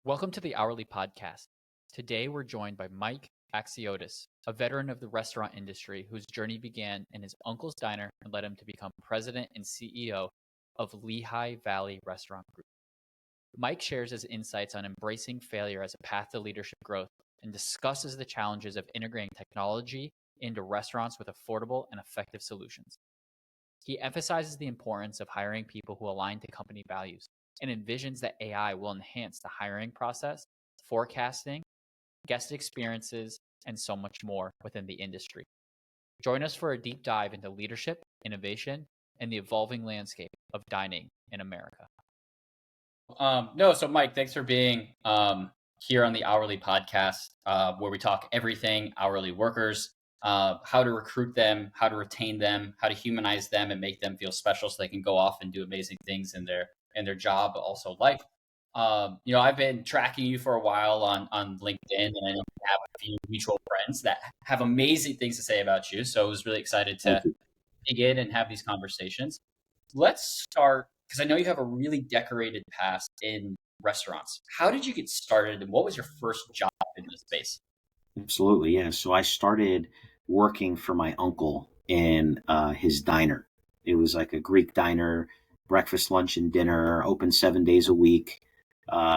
Welcome to the Hourly Podcast. Today we're joined by Mike Axiotis, a veteran of the restaurant industry whose journey began in his uncle's diner and led him to become president and CEO of Lehigh Valley Restaurant Group. Mike shares his insights on embracing failure as a path to leadership growth and discusses the challenges of integrating technology into restaurants with affordable and effective solutions. He emphasizes the importance of hiring people who align to company values and envisions that AI will enhance the hiring process, forecasting, guest experiences, and so much more within the industry. Join us for a deep dive into leadership, innovation, and the evolving landscape of dining in America. So Mike, thanks for being here on the Hourly Podcast, where we talk everything hourly workers, how to recruit them, how to retain them, how to humanize them, and make them feel special so they can go off and do amazing things in their job, but also life. I've been tracking you for a while on LinkedIn, and I know we have a few mutual friends that have amazing things to say about you. So I was really excited to dig in and have these conversations. Let's start, because I know you have a really decorated past in restaurants. How did you get started, and what was your first job in this space? Absolutely, yeah. So I started working for my uncle in his diner. It was like a Greek diner, breakfast, lunch, and dinner, open 7 days a week,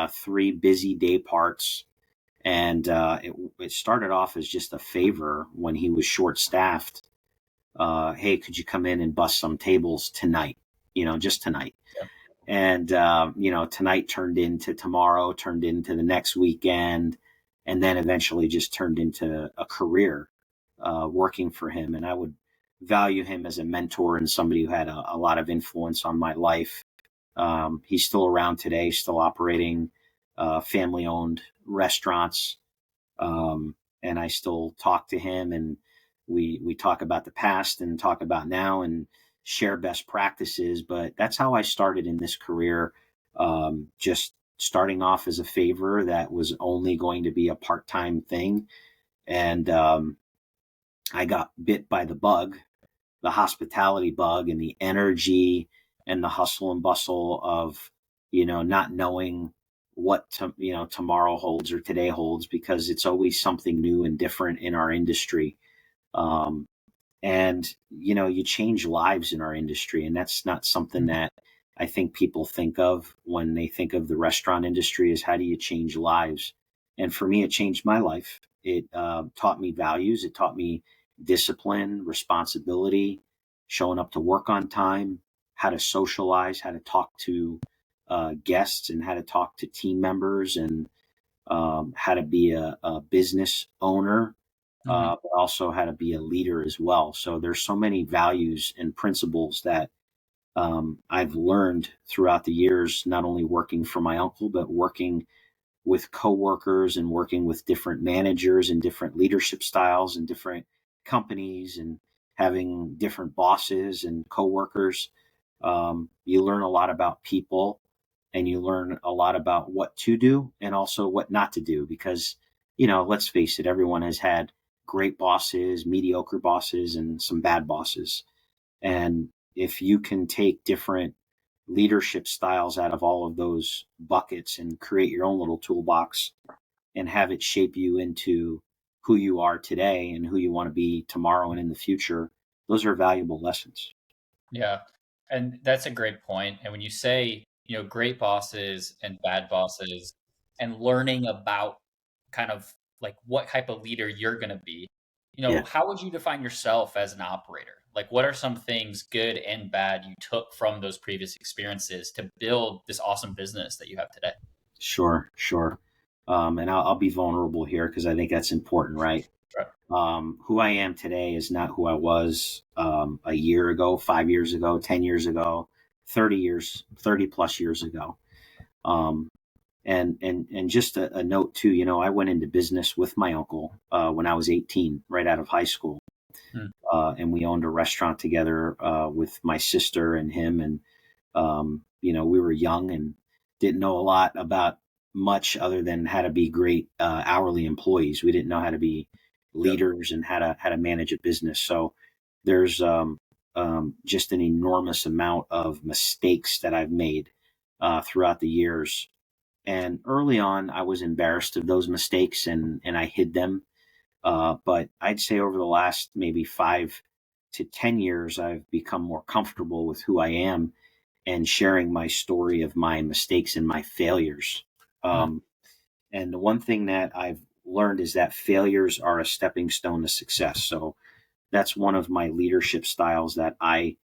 three busy day parts. And it started off as just a favor when he was short staffed. Hey, could you come in and bust some tables tonight? Just tonight. Yeah. And, tonight turned into tomorrow, turned into the next weekend, and then eventually just turned into a career working for him. And I would value him as a mentor and somebody who had a lot of influence on my life. He's still around today, still operating family owned restaurants. And I still talk to him, and we talk about the past and talk about now and share best practices. But that's how I started in this career. Just starting off as a favor that was only going to be a part-time thing. And I got bit by the bug, the hospitality bug, and the energy and the hustle and bustle of, not knowing what tomorrow holds or today holds, because it's always something new and different in our industry. And you change lives in our industry, and that's not something that I think people think of when they think of the restaurant industry, is how do you change lives? And for me, it changed my life. It taught me values. It taught me discipline, responsibility, showing up to work on time, how to socialize, how to talk to guests, and how to talk to team members, and how to be a business owner, but also how to be a leader as well. So there's so many values and principles that I've learned throughout the years, not only working for my uncle, but working with coworkers and working with different managers and different leadership styles and different companies, and having different bosses and coworkers. You learn a lot about people, and you learn a lot about what to do and also what not to do, because, let's face it, everyone has had great bosses, mediocre bosses, and some bad bosses. And if you can take different leadership styles out of all of those buckets and create your own little toolbox and have it shape you into who you are today and who you want to be tomorrow and in the future, those are valuable lessons. Yeah. And that's a great point. And when you say, great bosses and bad bosses, and learning about kind of like what type of leader you're going to be, Yeah. how would you define yourself as an operator? Like, what are some things, good and bad, you took from those previous experiences to build this awesome business that you have today? Sure. And I'll be vulnerable here because I think that's important, right? Sure. Who I am today is not who I was a year ago, 5 years ago, 10 years ago, 30 plus years ago. And just a note too, I went into business with my uncle when I was 18, right out of high school. And we owned a restaurant together with my sister and him. And, we were young and didn't know a lot about much other than how to be great hourly employees. We didn't know how to be leaders and how to manage a business. So there's just an enormous amount of mistakes that I've made throughout the years. And early on, I was embarrassed of those mistakes and I hid them. But I'd say over the last maybe 5 to 10 years, I've become more comfortable with who I am and sharing my story of my mistakes and my failures. Mm. Um, and the one thing that I've learned is that failures are a stepping stone to success. So that's one of my leadership styles that I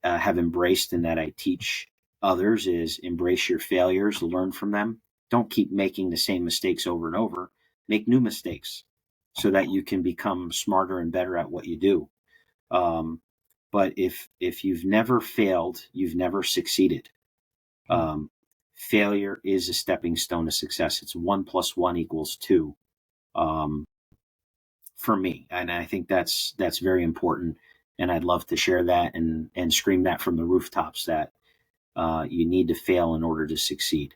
have embraced and that I teach others is embrace your failures, learn from them. Don't keep making the same mistakes over and over. Make new mistakes so that you can become smarter and better at what you do. Um, but if you've never failed, you've never succeeded. Mm. Um, Failure is a stepping stone to success. It's 1 + 1 = 2. Um, for me, and I think that's very important. And I'd love to share that and scream that from the rooftops that you need to fail in order to succeed.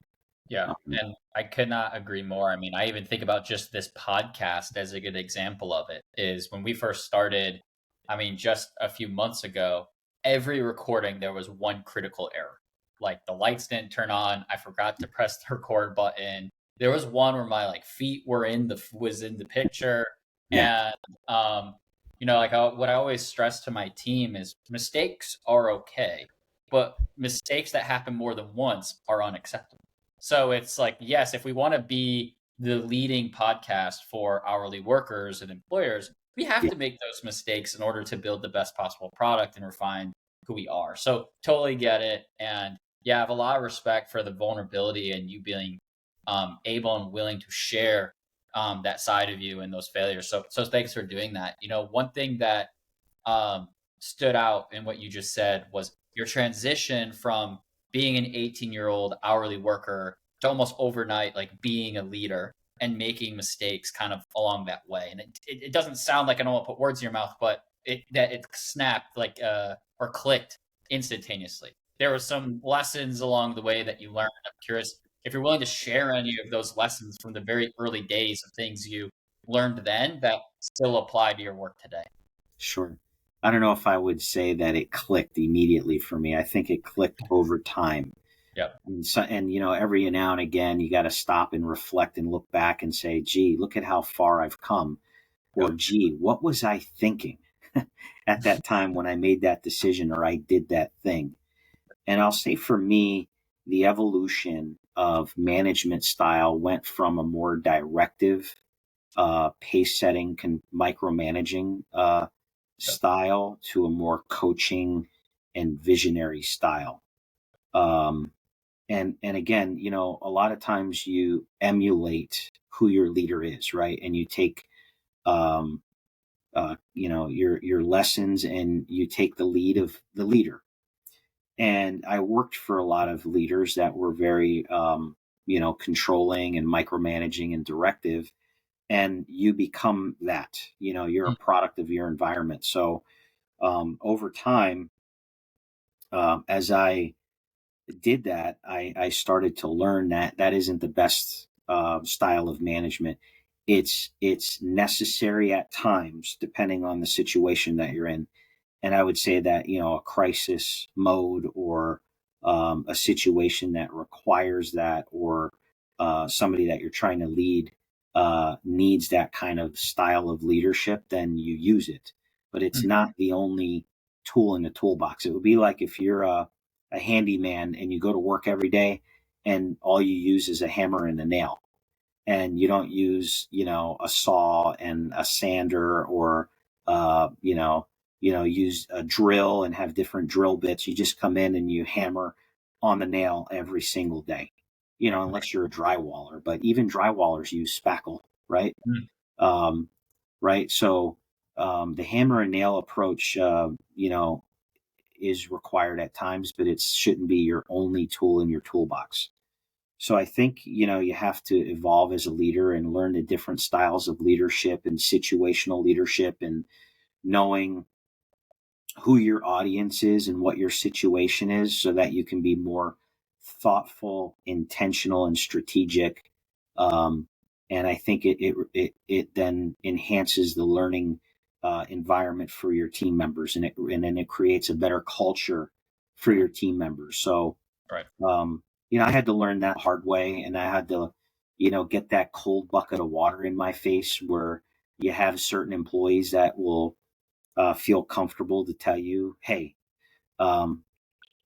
Yeah, Um, and I could not agree more. I mean, I even think about just this podcast as a good example of it. Is when we first started, I mean, just a few months ago, every recording there was one critical error. Like the lights didn't turn on, I forgot to press the record button. There was one where my like feet were in the was in the picture, yeah, and um, like what I always stress to my team is mistakes are okay, but mistakes that happen more than once are unacceptable. So it's like, yes, if we want to be the leading podcast for hourly workers and employers, we have yeah, to make those mistakes in order to build the best possible product and refine who we are. So totally get it. And yeah, I have a lot of respect for the vulnerability and you being able and willing to share that side of you and those failures. So thanks for doing that. One thing that um, stood out in what you just said was your transition from being an 18-year-old hourly worker to almost overnight like being a leader and making mistakes kind of along that way. And it doesn't sound like I don't want to put words in your mouth, but it snapped like or clicked instantaneously. There were some lessons along the way that you learned. I'm curious if you're willing to share any of those lessons from the very early days of things you learned then that still apply to your work today. sure. I don't know if I would say that it clicked immediately for me. I think it clicked over time. Yep. And every now and again, you got to stop and reflect and look back and say, gee, look at how far I've come. Or, Yep. gee, what was I thinking at that time when I made that decision or I did that thing? And I'll say for me, the evolution of management style went from a more directive, pace setting, micromanaging Yep. style to a more coaching and visionary style. Um, and again, a lot of times you emulate who your leader is, right? And you take um, your lessons and you take the lead of the leader. And I worked for a lot of leaders that were very controlling and micromanaging and directive, and you become that. You're a Mm. product of your environment. So over time, as I did that, I started to learn that that isn't the best style of management. It's necessary at times, depending on the situation that you're in. And I would say that a crisis mode or a situation that requires that, or somebody that you're trying to lead needs that kind of style of leadership, then you use it. But it's Mm. not the only tool in the toolbox. It would be like if you're a handyman and you go to work every day and all you use is a hammer and a nail, and you don't use a saw and a sander, or uh you know use a drill and have different drill bits. You just come in and you hammer on the nail every single day, unless you're a drywaller. But even drywallers use spackle, right? Mm. um right. So the hammer and nail approach is required at times, but it shouldn't be your only tool in your toolbox. So I think, you have to evolve as a leader and learn the different styles of leadership and situational leadership, and knowing who your audience is and what your situation is so that you can be more thoughtful, intentional, and strategic. Um, and I think it then enhances the learning environment for your team members, and then it creates a better culture for Yeah. your team members. So Right. I had to learn that hard way, and I had to, get that cold bucket of water in my face where you have certain employees that will feel comfortable to tell you, hey, um,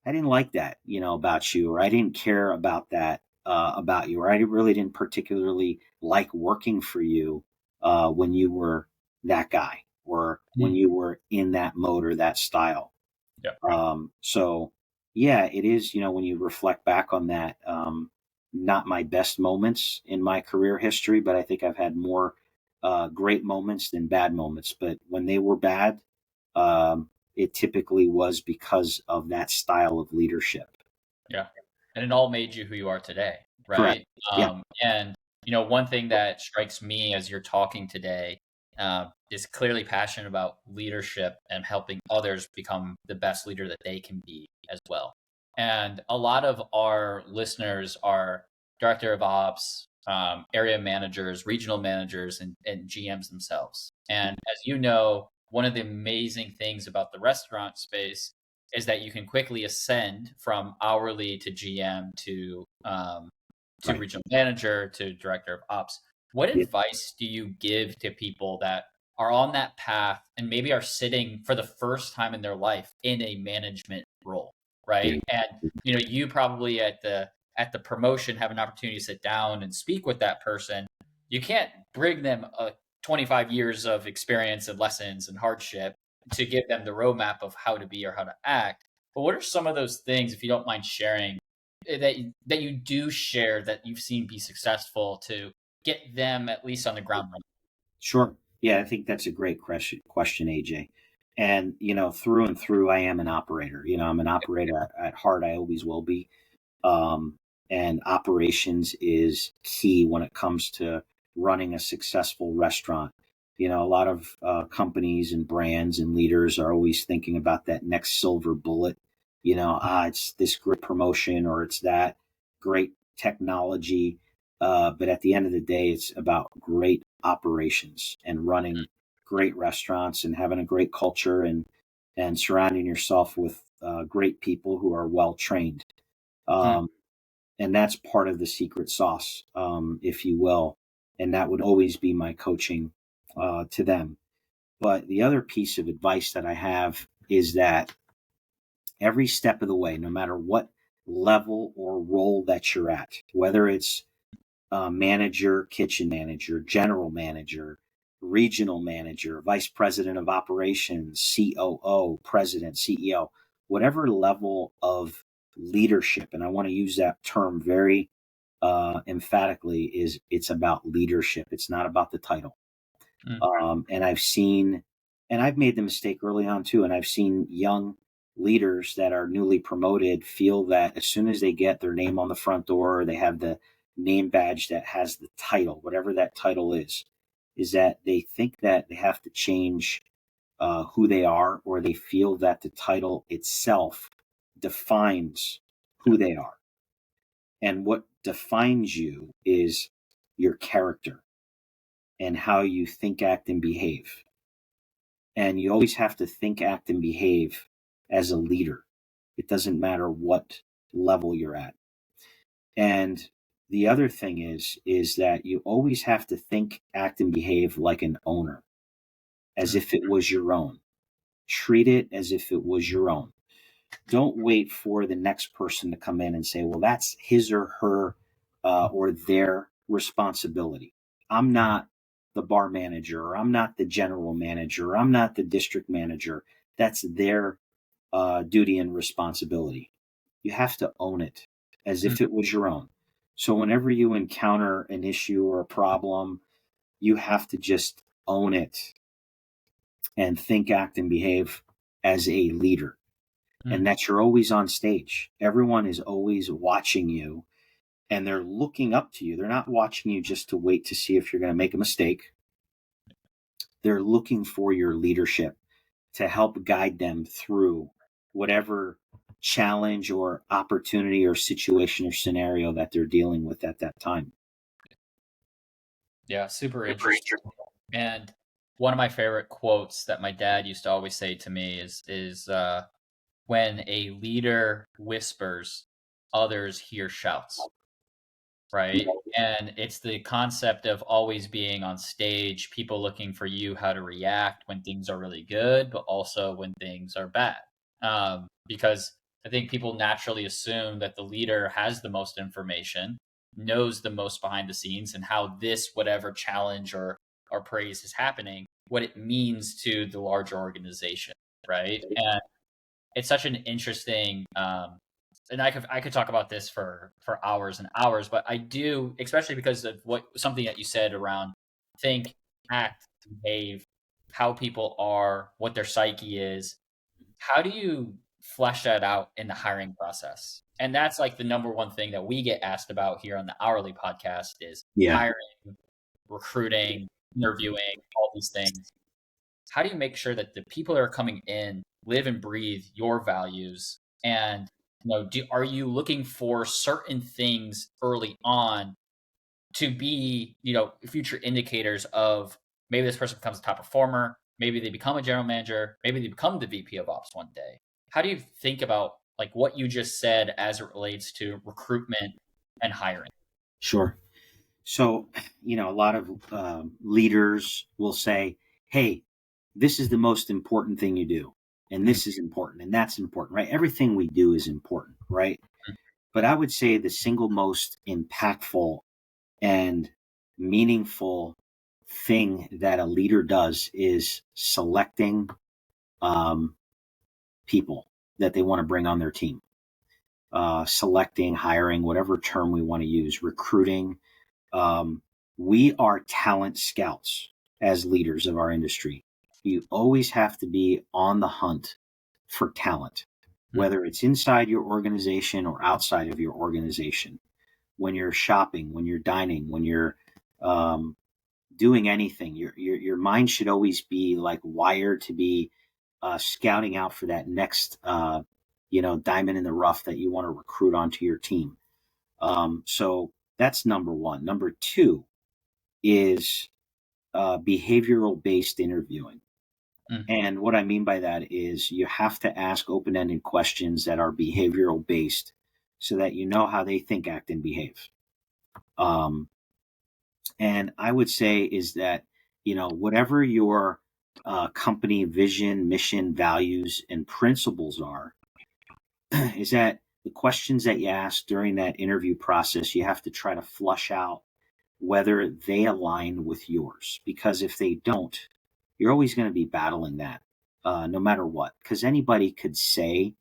I didn't like that, about you, or I didn't care about that about you, or I really didn't particularly like working for you when you were that guy, or when Mm. you were in that mode or that style. Yeah. So yeah, it is, when you reflect back on that, not my best moments in my career history, but I think I've had more great moments than bad moments. But when they were bad, it typically was because of that style of leadership. Yeah. And it all made you who you are today, Correct. right? Yeah. And one thing that strikes me as you're talking today is clearly passionate about leadership and helping others become the best leader that they can be as well. And a lot of our listeners are director of ops, area managers, regional managers, and GMs themselves. And as you know, one of the amazing things about the restaurant space is that you can quickly ascend from hourly to GM to Right. regional manager to director of ops. What Yeah. advice do you give to people that are on that path and maybe are sitting for the first time in their life in a management role, Yeah. right? And you probably at the promotion have an opportunity to sit down and speak with that person. You can't bring them a 25 years of experience and lessons and hardship to give them the roadmap of how to be or how to act. But what are some of those things, if you don't mind sharing, that you do share that you've seen be successful to get them at least on the ground running? Sure. Yeah, I think that's a great question, AJ. And, through and through, I am an operator. I'm an operator at heart. I always will be. Um, and operations is key when it comes to running a successful restaurant. A lot of companies and brands and leaders are always thinking about that next silver bullet. It's this great promotion, or it's that great technology. But at the end of the day, it's about great operations and running great restaurants and having a great culture, and surrounding yourself with great people who are well trained. Mm, Um, and that's part of the secret sauce, if you will. And that would always be my coaching to them. But the other piece of advice that I have is that every step of the way, no matter what level or role that you're at, whether it's manager, kitchen manager, general manager, regional manager, vice president of operations, COO, president, CEO, whatever level of leadership, and I want to use that term very emphatically, is it's about leadership. It's not about the title. mm, And I've made the mistake early on too, and I've seen young leaders that are newly promoted feel that as soon as they get their name on the front door, or they have the name badge that has the title, whatever that title is that they think that they have to change who they are, or they feel that the title itself defines who they are. And what defines you is your character and how you think, act, and behave. And you always have to think, act, and behave as a leader. It doesn't matter what level you're at. And the other thing is that you always have to think, act, and behave like an owner, as mm, if it was your own. Treat it as if it was your own. Don't wait for the next person to come in and say, well, that's his or her or their responsibility. I'm not the bar manager, or I'm not the general manager, or I'm not the district manager. That's their duty and responsibility. You have to own it as mm. if it was your own. So whenever you encounter an issue or a problem, you have to just own it and think, act, and behave as a leader, and Mm. that you're always on stage. Everyone is always watching you, and they're looking up to you. They're not watching you just to wait to see if you're going to make a mistake. They're looking for your leadership to help guide them through whatever challenge or opportunity or situation or scenario that they're dealing with at that time. Yeah, super interesting. And one of my favorite quotes that my dad used to always say to me is when a leader whispers, others hear shouts, right? And it's the concept of always being on stage, people looking for you how to react when things are really good, but also when things are bad. Because I think people naturally assume that the leader has the most information, knows the most behind the scenes, and how this, whatever challenge or praise is happening, what it means to the larger organization, right? And it's such an interesting and I could talk about this for hours and hours, but I do, especially because of what something that you said around think, act, behave, how people are, what their psyche is. How do you flesh that out in the hiring process? And that's like the number one thing that we get asked about here on the hourly podcast is Yeah, hiring, recruiting, interviewing, all these things. How do you make sure that the people that are coming in live and breathe your values? And are you looking for certain things early on to be future indicators of maybe this person becomes a top performer, maybe they become a general manager, maybe they become the VP of ops one day? How do you think about like what you just said as it relates to recruitment and hiring? sure. So, a lot of leaders will say, hey, this is the most important thing you do. And Mhm. this is important and that's important, right? Everything we do is important, right? But I would say the single most impactful and meaningful thing that a leader does is selecting um, people that they want to bring on their team. Selecting, hiring, whatever term we want to use, recruiting. Um, we are talent scouts as leaders of our industry. You always have to be on the hunt for talent, Mhm. whether it's inside your organization or outside of your organization. When you're shopping, when you're dining, when you're um, doing anything, your mind should always be like wired to be scouting out for that next diamond in the rough that you want to recruit onto your team. So that's number one. Number two is behavioral based interviewing. Mhm. And what I mean by that is you have to ask open ended questions that are behavioral based so that you know how they think, act, and behave. Um, and I would say is that, whatever your company vision, mission, values, and principles are, is that the questions that you ask during that interview process, you have to try to flush out whether they align with yours. Because if they don't, you're always going to be battling that, no matter what. Because anybody could say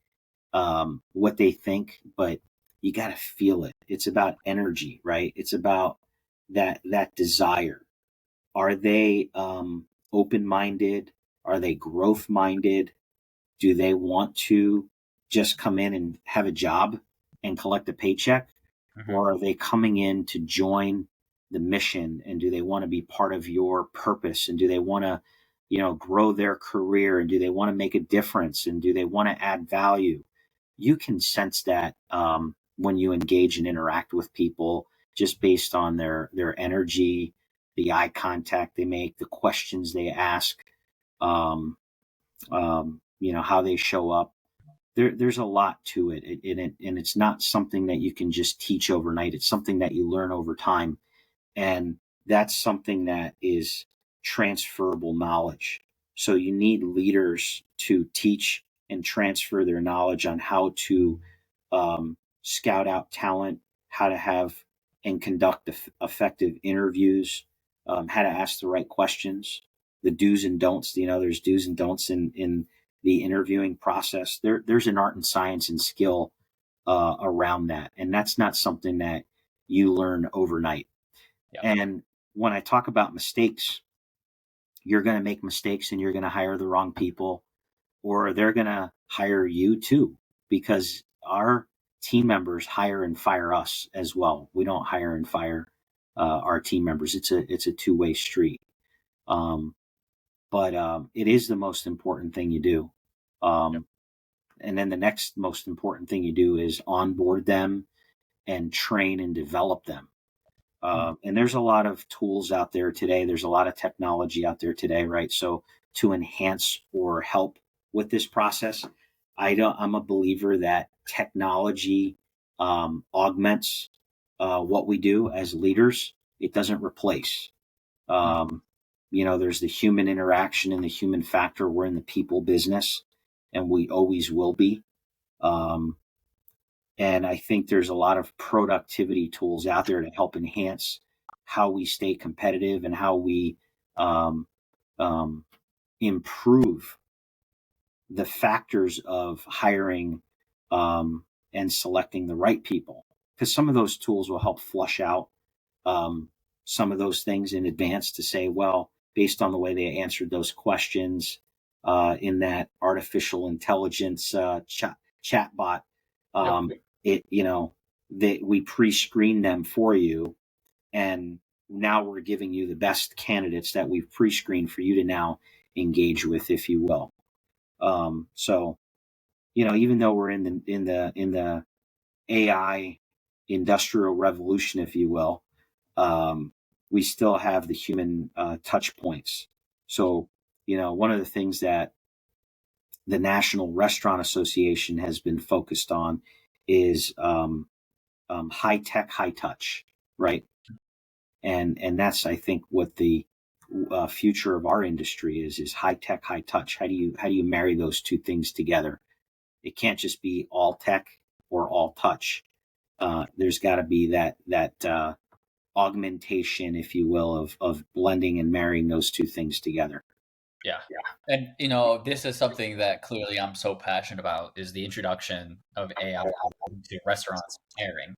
what they think, but you got to feel it. It's about energy, right? It's about that desire. Are they open minded? Are they growth minded? Do they want to just come in and have a job and collect a paycheck? Mhm. Or are they coming in to join the mission? And do they want to be part of your purpose? And do they want to, grow their career? And do they want to make a difference? And do they want to add value? You can sense that when you engage and interact with people just based on their energy, the eye contact they make, the questions they ask, um, how they show up. There's a lot to it, and it's not something that you can just teach overnight. It's something that you learn over time, and that's something that is transferable knowledge. So you need leaders to teach and transfer their knowledge on how to scout out talent, how to have and conduct effective interviews, how to ask the right questions, the do's and don'ts. There's do's and don'ts in the interviewing process. There's an art and science and skill around that, and that's not something that you learn overnight. Yeah. And when I talk about mistakes, you're going to make mistakes and you're going to hire the wrong people, or they're going to hire you too, because our team members hire and fire us as well. We don't hire and fire our team members. It's a two-way street. Um, but it is the most important thing you do. Yep. Um, and then the next most important thing you do is onboard them and train and develop them. Mhm. And there's a lot of tools out there today. There's a lot of technology out there today, right? So to enhance or help with this process, I'm a believer that technology augments what we do as leaders. It doesn't replace. Um, there's the human interaction and the human factor. We're in the people business, and we always will be. Um, and I think there's a lot of productivity tools out there to help enhance how we stay competitive and how we um, um, improve the factors of hiring and selecting the right people. Because some of those tools will help flush out um, some of those things in advance to say, well, based on the way they answered those questions in that artificial intelligence chat bot, Yep. we pre-screen them for you, and now we're giving you the best candidates that we've pre-screened for you to now engage with, if you will. So even though we're in the AI industrial revolution, if you will, we still have the human touch points. So, one of the things that the National Restaurant Association has been focused on is high tech, high touch, right? And that's, I think, what the future of our industry is high tech, high touch. How do you marry those two things together? It can't just be all tech or all touch. There's got to be that augmentation, if you will, of blending and marrying those two things together. Yeah. And this is something that clearly I'm so passionate about is the introduction of AI into restaurants and hiring.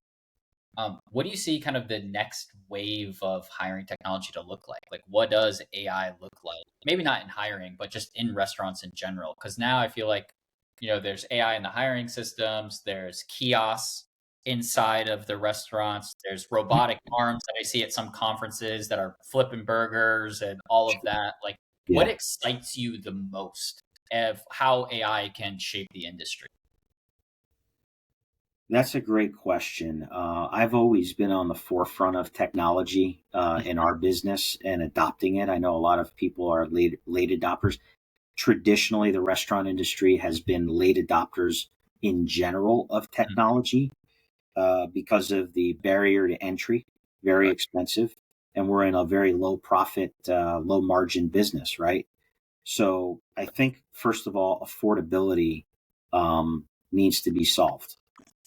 What do you see kind of the next wave of hiring technology to look like? Like, what does AI look like? Maybe not in hiring, but just in restaurants in general. Because now I feel like, there's AI in the hiring systems, there's kiosks inside of the restaurants, there's robotic arms that I see at some conferences that are flipping burgers and all of that. Like, what Yeah, excites you the most of how AI can shape the industry? that's a great question. I've always been on the forefront of technology in our business and adopting it. I know a lot of people are late adopters. Traditionally, the restaurant industry has been late adopters in general of technology because of the barrier to entry, very Right. expensive, and we're in a very low profit, low margin business, right? So I think first of all, affordability needs to be solved,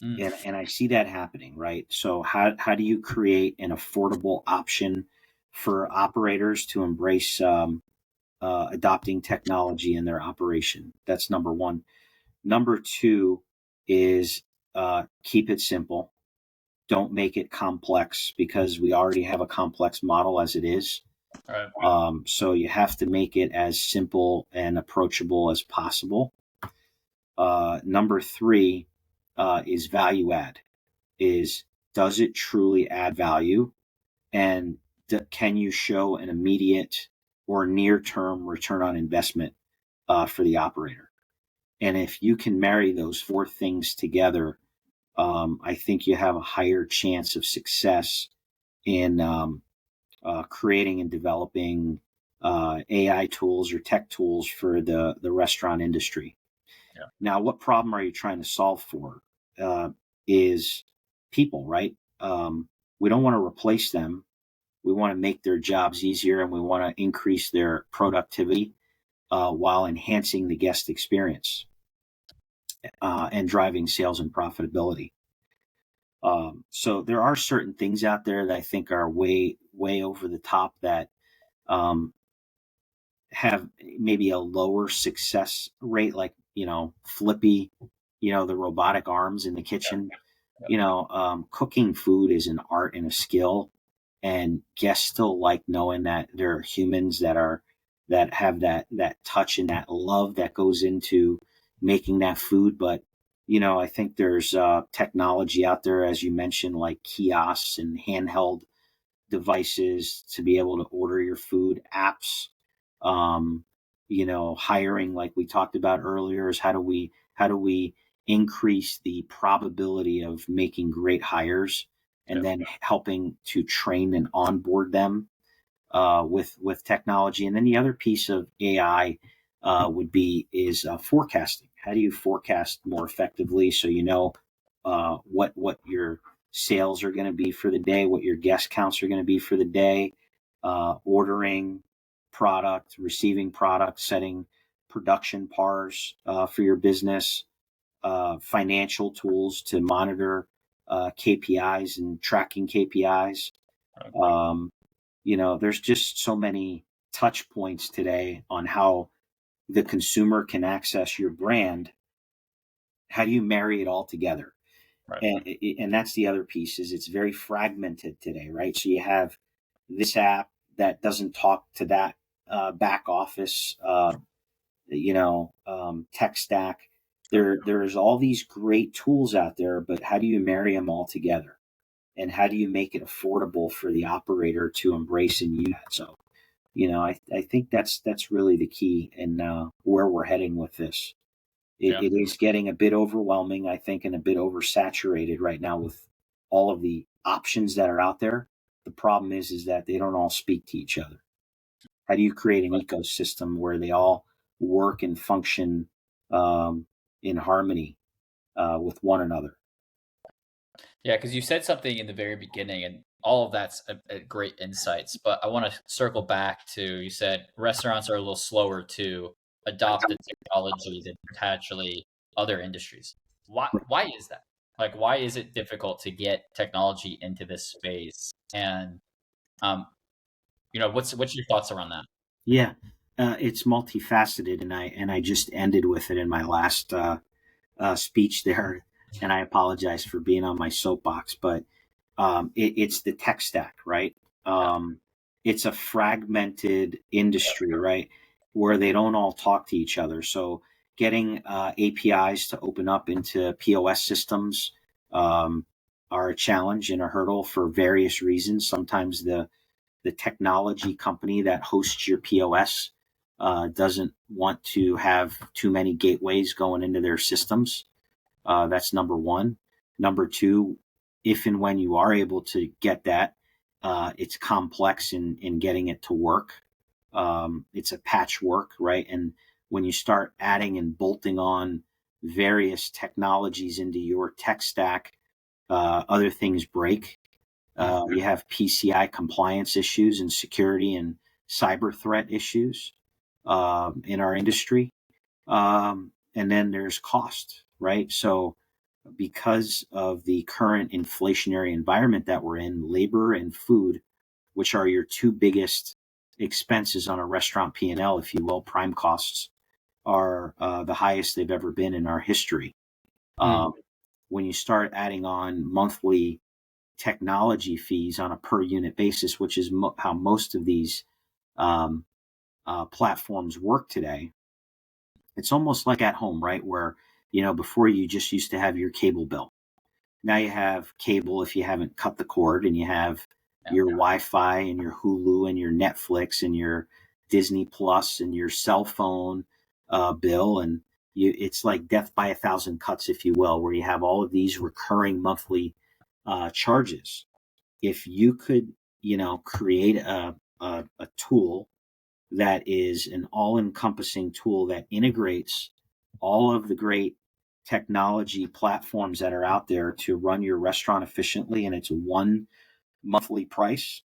Mm, and I see that happening, right? So how do you create an affordable option for operators to embrace adopting technology in their operation? That's number one. Number two is keep it simple. Don't make it complex because we already have a complex model as it is. right. So you have to make it as simple and approachable as possible. Number three is value add. Is does it truly add value, and can you show an immediate or near term return on investment for the operator? And if you can marry those four things together, I think you have a higher chance of success in creating and developing AI tools or tech tools for the restaurant industry. Yeah. Now, what problem are you trying to solve for? Is people, right? We don't want to replace them. We want to make their jobs easier, and we want to increase their productivity while enhancing the guest experience and driving sales and profitability. So there are certain things out there that I think are way, way over the top that um, have maybe a lower success rate, like, Flippy, the robotic arms in the kitchen. Yeah. Cooking food is an art and a skill, and guests still like knowing that there are humans that have that touch and that love that goes into making that food. But I think there's technology out there, as you mentioned, like kiosks and handheld devices to be able to order your food, apps, um, hiring, like we talked about earlier, is how do we increase the probability of making great hires, and Yep. then helping to train and onboard them with technology. And then the other piece of AI would be is forecasting. How do you forecast more effectively so what your sales are going to be for the day, what your guest counts are going to be for the day, ordering product, receiving product, setting production pars for your business, financial tools to monitor KPIs and tracking KPIs. There's just so many touch points today on how the consumer can access your brand. How do you marry it all together? Right. And that's the other piece, is it's very fragmented today, right? So you have this app that doesn't talk to that back office, tech stack. There's all these great tools out there, but how do you marry them all together? And how do you make it affordable for the operator to embrace and use that? So, I think that's really the key in where we're heading with this. It is getting a bit overwhelming, I think, and a bit oversaturated right now with all of the options that are out there. The problem is that they don't all speak to each other. How do you create an ecosystem where they all work and function in harmony with one another? Yeah, because you said something in the very beginning, and all of that's a great insights. But I want to circle back to, you said restaurants are a little slower to adopt the technology than potentially other industries. Why is that? Like, why is it difficult to get technology into this space? And what's your thoughts around that? Yeah, it's multifaceted, and I just ended with it in my last speech there, and I apologize for being on my soapbox, but it's the tech stack, right? It's a fragmented industry, right, where they don't all talk to each other. So getting APIs to open up into POS systems are a challenge and a hurdle for various reasons. Sometimes the technology company that hosts your POS doesn't want to have too many gateways going into their systems. That's number one. Number two, if and when you are able to get that, it's complex in getting it to work. It's a patchwork, right? And when you start adding and bolting on various technologies into your tech stack, other things break. We have PCI compliance issues and security and cyber threat issues in our industry. And then there's cost, right? So because of the current inflationary environment that we're in, labor and food, which are your two biggest expenses on a restaurant P&L, if you will, prime costs, are the highest they've ever been in our history. When you start adding on monthly technology fees on a per unit basis, which is how most of these platforms work today, it's almost like at home, right? Where, before you just used to have your cable bill. Now you have cable if you haven't cut the cord, and you have your Wi-Fi and your Hulu and your Netflix and your Disney Plus and your cell phone bill. And it's like death by 1,000 cuts, if you will, where you have all of these recurring monthly charges. If you could, create a tool that is an all-encompassing tool that integrates all of the great technology platforms that are out there to run your restaurant efficiently, and it's one monthly price,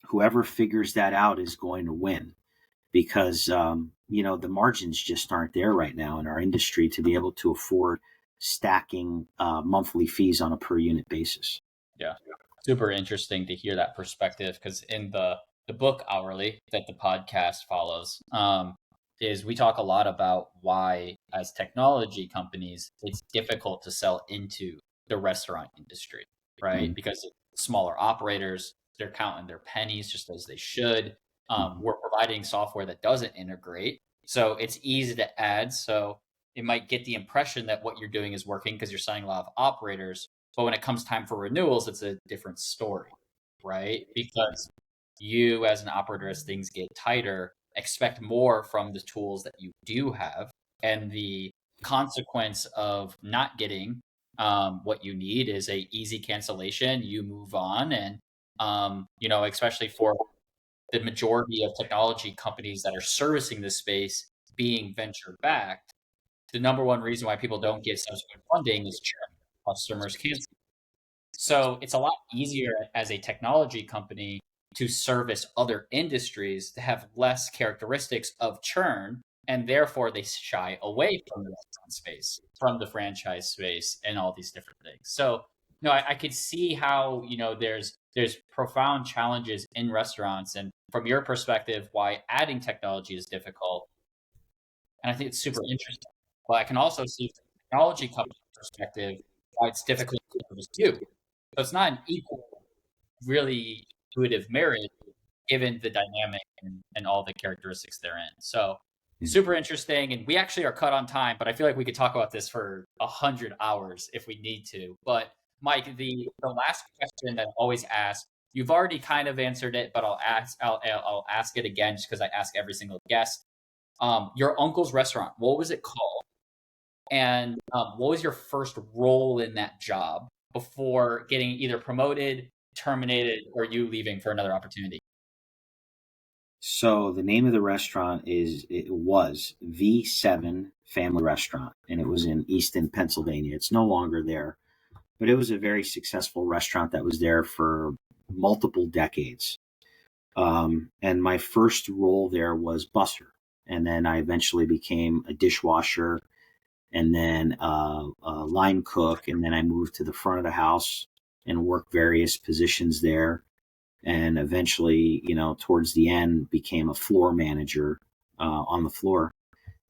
whoever figures that out is going to win, because the margins just aren't there right now in our industry to be able to afford stacking monthly fees on a per unit basis. Yeah. Super interesting to hear that perspective, because in the book Hourly that the podcast follows, is we talk a lot about why, as technology companies, it's difficult to sell into the restaurant industry, right? Mm-hmm. Because smaller operators, they're counting their pennies just as they should. We're providing software that doesn't integrate, so it's easy to add. So it might get the impression that what you're doing is working because you're signing a lot of operators, but when it comes time for renewals, it's a different story, right? Because you, as an operator, as things get tighter, expect more from the tools that you do have. And the consequence of not getting what you need is a easy cancellation. You move on. And, especially for the majority of technology companies that are servicing this space being venture backed, the number one reason why people don't get subsequent funding is churn, customers can't see. So it's a lot easier as a technology company to service other industries that have less characteristics of churn, and therefore they shy away from the restaurant space, from the franchise space, and all these different things. So, I could see how there's profound challenges in restaurants, and from your perspective, why adding technology is difficult. And I think it's super interesting. But I can also see from a technology company perspective why it's difficult to service you. So it's not an equal, really intuitive marriage given the dynamic and all the characteristics therein. So super interesting. And we actually are cut on time, but I feel like we could talk about this for 100 hours if we need to. But Mike, the last question that I always ask, you've already kind of answered it, but I'll ask it again just because I ask every single guest. Your uncle's restaurant, what was it called? And what was your first role in that job before getting either promoted, terminated, or you leaving for another opportunity? So the name of the restaurant it was V7 Family Restaurant, and it was in Easton, Pennsylvania. It's no longer there, but it was a very successful restaurant that was there for multiple decades. And my first role there was busser, and then I eventually became a dishwasher, and then a line cook, and then I moved to the front of the house and worked various positions there, and eventually, towards the end, became a floor manager on the floor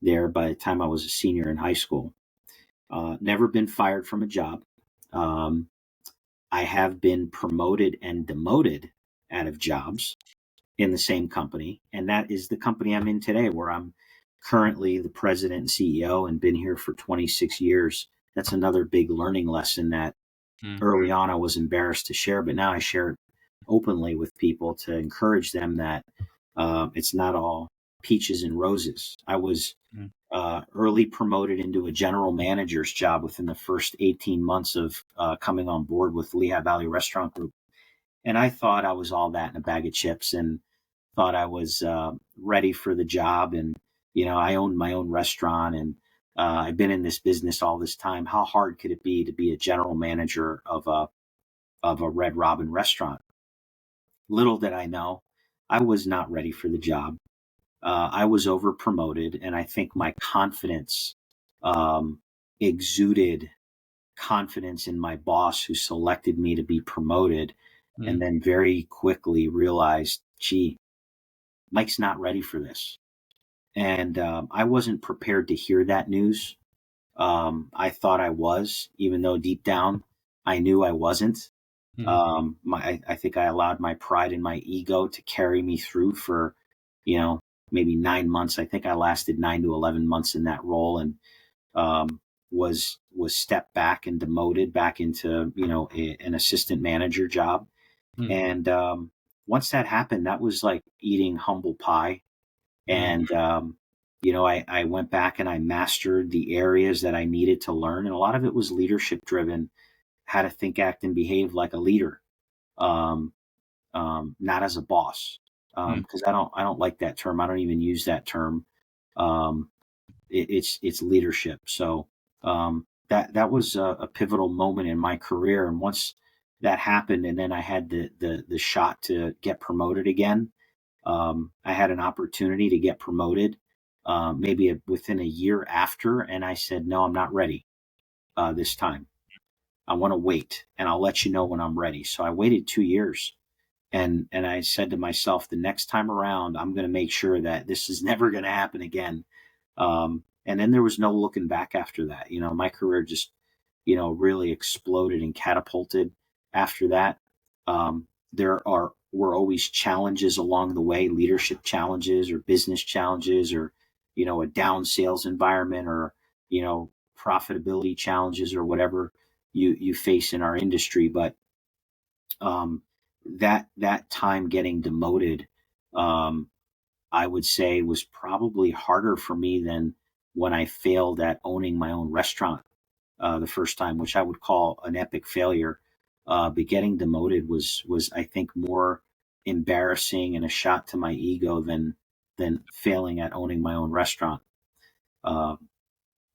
there by the time I was a senior in high school. Never been fired from a job. Um, I have been promoted and demoted out of jobs in the same company, and that is the company I'm in today, where I'm currently the president and CEO and been here for 26 years. That's another big learning lesson that early on I was embarrassed to share, but now I share it openly with people to encourage them that it's not all peaches and roses. I was early promoted into a general manager's job within the first 18 months of coming on board with Lehigh Valley Restaurant Group. And I thought I was all that in a bag of chips and thought I was ready for the job. And, I owned my own restaurant, and I've been in this business all this time. How hard could it be to be a general manager of a Red Robin restaurant? Little did I know, I was not ready for the job. I was over promoted, and I think my confidence exuded confidence in my boss who selected me to be promoted, and then very quickly realized, gee, Mike's not ready for this. And I wasn't prepared to hear that news. I thought I was, even though deep down I knew I wasn't. I think I allowed my pride and my ego to carry me through for, maybe 9 months. I think I lasted 9 to 11 months in that role, and was stepped back and demoted back into an assistant manager job. And once that happened, that was like eating humble pie. And I went back and I mastered the areas that I needed to learn, and a lot of it was leadership driven, how to think, act, and behave like a leader, um, not as a boss. Because I don't like that term. I don't even use that term. Um, it's leadership. So that was a pivotal moment in my career. And once that happened, and then I had the shot to get promoted again. I had an opportunity to get promoted, maybe within a year after, and I said, no, I'm not ready this time. I want to wait, and I'll let you know when I'm ready. So I waited 2 years, and I said to myself, the next time around, I'm going to make sure that this is never going to happen again. And then there was no looking back after that. My career just, really exploded and catapulted after that. Were always challenges along the way, leadership challenges or business challenges, or, a down sales environment, or, profitability challenges, or whatever you face in our industry. But that time getting demoted, I would say, was probably harder for me than when I failed at owning my own restaurant the first time, which I would call an epic failure. But getting demoted was I think more embarrassing and a shot to my ego than failing at owning my own restaurant. Uh,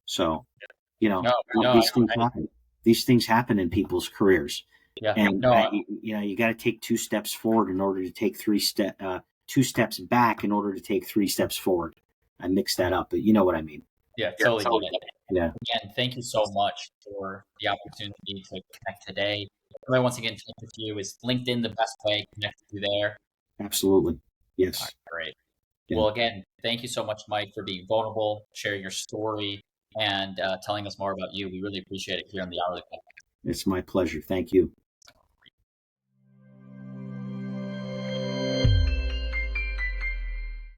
so No, no, these things happen. These things happen in people's careers. Yeah. And No, you got to take 2 steps forward in order to take 2 steps back in order to take 3 steps forward. I mixed that up, but you know what I mean. yeah, totally get it. Yeah, Again, thank you so much for the opportunity to connect today. If I once again connect with you, is LinkedIn the best way? Connect with you there. absolutely. All right, Yes. great. Yeah. Well, again, thank you so much, Mike, for being vulnerable, sharing your story, and telling us more about you. We really appreciate it here on the Hourly Podcast. It's my pleasure. Thank you.